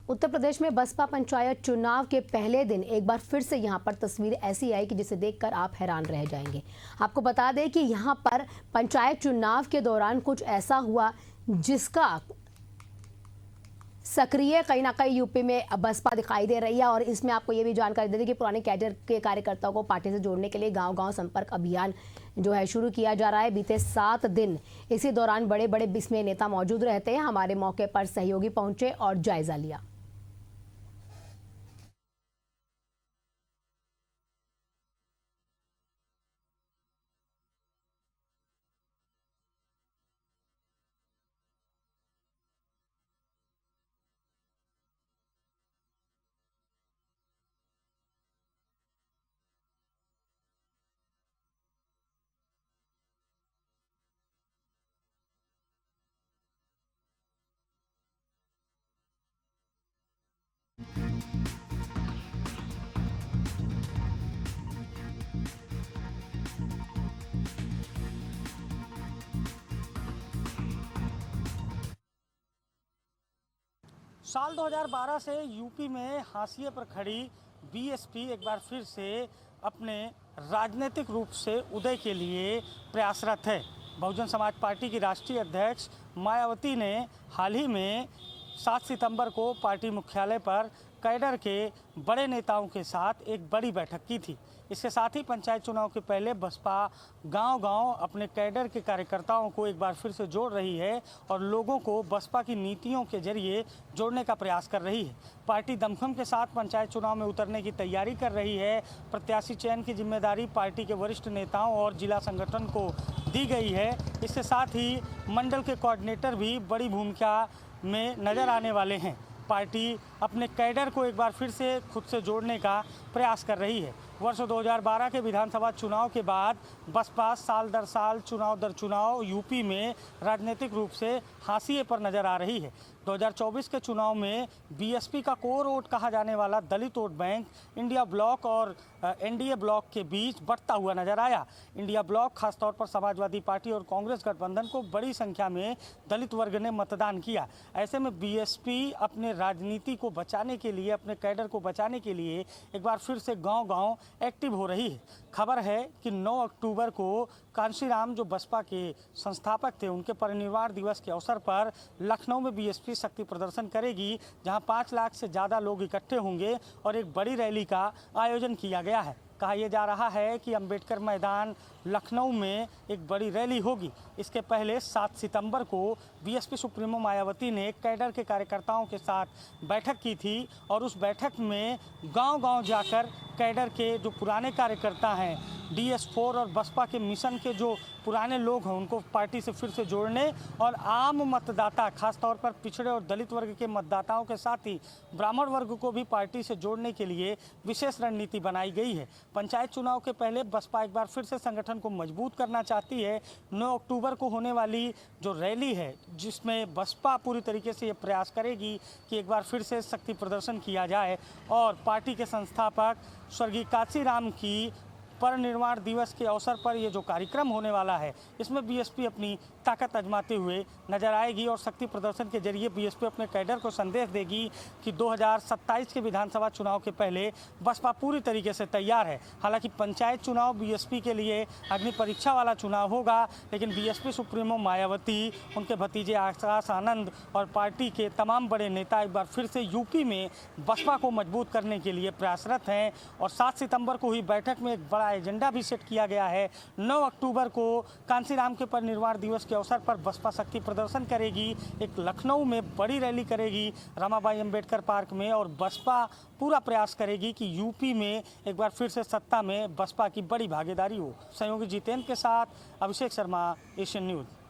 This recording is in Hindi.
उत्तर प्रदेश में बसपा पंचायत चुनाव के पहले दिन एक बार फिर से यहां पर तस्वीर ऐसी आई कि जिसे देखकर आप हैरान रह जाएंगे। आपको बता दें कि यहां पर पंचायत चुनाव के दौरान कुछ ऐसा हुआ जिसका सक्रिय कहीं ना कहीं यूपी में बसपा दिखाई दे रही है। और इसमें आपको ये भी जानकारी दे दें कि पुराने कैडर के कार्यकर्ताओं को पार्टी से जोड़ने के लिए गांव-गांव संपर्क अभियान जो है शुरू किया जा रहा है। बीते 7 दिन इसी दौरान बड़े बड़े इसमें नेता मौजूद रहते हैं। हमारे मौके पर सहयोगी पहुंचे और जायजा लिया। साल 2012 से यूपी में हाशिए पर खड़ी बीएसपी एक बार फिर से अपने राजनीतिक रूप से उदय के लिए प्रयासरत है। बहुजन समाज पार्टी की राष्ट्रीय अध्यक्ष मायावती ने हाल ही में 7 सितंबर को पार्टी मुख्यालय पर कैडर के बड़े नेताओं के साथ एक बड़ी बैठक की थी। इसके साथ ही पंचायत चुनाव के पहले बसपा गांव-गांव अपने कैडर के कार्यकर्ताओं को एक बार फिर से जोड़ रही है और लोगों को बसपा की नीतियों के जरिए जोड़ने का प्रयास कर रही है। पार्टी दमखम के साथ पंचायत चुनाव में उतरने की तैयारी कर रही है। प्रत्याशी चयन की जिम्मेदारी पार्टी के वरिष्ठ नेताओं और जिला संगठन को दी गई है। इसके साथ ही मंडल के कोऑर्डिनेटर भी बड़ी भूमिका में नज़र आने वाले हैं। पार्टी अपने कैडर को एक बार फिर से खुद से जोड़ने का प्रयास कर रही है। वर्ष 2012 के विधानसभा चुनाव के बाद बसपा साल दर साल चुनाव दर चुनाव यूपी में राजनीतिक रूप से हाशिए पर नज़र आ रही है। 2024 के चुनाव में बीएसपी का कोर वोट कहा जाने वाला दलित वोट बैंक इंडिया ब्लॉक और एनडीए ब्लॉक के बीच बढ़ता हुआ नजर आया। इंडिया ब्लॉक खासतौर पर समाजवादी पार्टी और कांग्रेस गठबंधन को बड़ी संख्या में दलित वर्ग ने मतदान किया। ऐसे में बीएसपी अपने राजनीति को बचाने के लिए, अपने कैडर को बचाने के लिए एक बार फिर से गांव-गांव एक्टिव हो रही है। खबर है कि 9 अक्टूबर को कांशीराम जो बसपा के संस्थापक थे, उनके परिनिर्वाण दिवस के अवसर पर लखनऊ में बीएसपी शक्ति प्रदर्शन करेगी, जहां 5 लाख से ज़्यादा लोग इकट्ठे होंगे और एक बड़ी रैली का आयोजन किया गया है। कहा यह जा रहा है कि अंबेडकर मैदान लखनऊ में एक बड़ी रैली होगी। इसके पहले 7 सितंबर को बीएसपी सुप्रीमो मायावती ने कैडर के कार्यकर्ताओं के साथ बैठक की थी और उस बैठक में गांव-गांव जाकर कैडर के जो पुराने कार्यकर्ता हैं, DS4 और बसपा के मिशन के जो पुराने लोग हैं, उनको पार्टी से फिर से जोड़ने और आम मतदाता, खासतौर पर पिछड़े और दलित वर्ग के मतदाताओं के साथ ही ब्राह्मण वर्ग को भी पार्टी से जोड़ने के लिए विशेष रणनीति बनाई गई है। पंचायत चुनाव के पहले बसपा एक बार फिर से संगठन को मजबूत करना चाहती है। 9 अक्टूबर को होने वाली जो रैली है, जिसमें बसपा पूरी तरीके से ये प्रयास करेगी कि एक बार फिर से शक्ति प्रदर्शन किया जाए और पार्टी के संस्थापक स्वर्गीय कांशीराम की परिनिर्वाण दिवस के अवसर पर ये जो कार्यक्रम होने वाला है, इसमें बीएसपी अपनी ताकत आजमाते हुए नजर आएगी और शक्ति प्रदर्शन के जरिए बीएसपी अपने कैडर को संदेश देगी कि 2027 के विधानसभा चुनाव के पहले बसपा पूरी तरीके से तैयार है। हालांकि पंचायत चुनाव बीएसपी के लिए अग्नि परीक्षा वाला चुनाव होगा, लेकिन बीएसपी सुप्रीमो मायावती, उनके भतीजे आकाश आनंद और पार्टी के तमाम बड़े नेता एक बार फिर से यूपी में बसपा को मजबूत करने के लिए प्रयासरत हैं। और 7 सितंबर को हुई बैठक में एक बड़ा एजेंडा भी सेट किया गया है। 9 अक्टूबर को कांशीराम के परिनिर्वाण दिवस के अवसर पर बसपा शक्ति प्रदर्शन करेगी, एक लखनऊ में बड़ी रैली करेगी रमाबाई अंबेडकर पार्क में, और बसपा पूरा प्रयास करेगी कि यूपी में एक बार फिर से सत्ता में बसपा की बड़ी भागीदारी हो। सहयोगी जितेंद्र के साथ अभिषेक शर्मा, एशियन न्यूज़।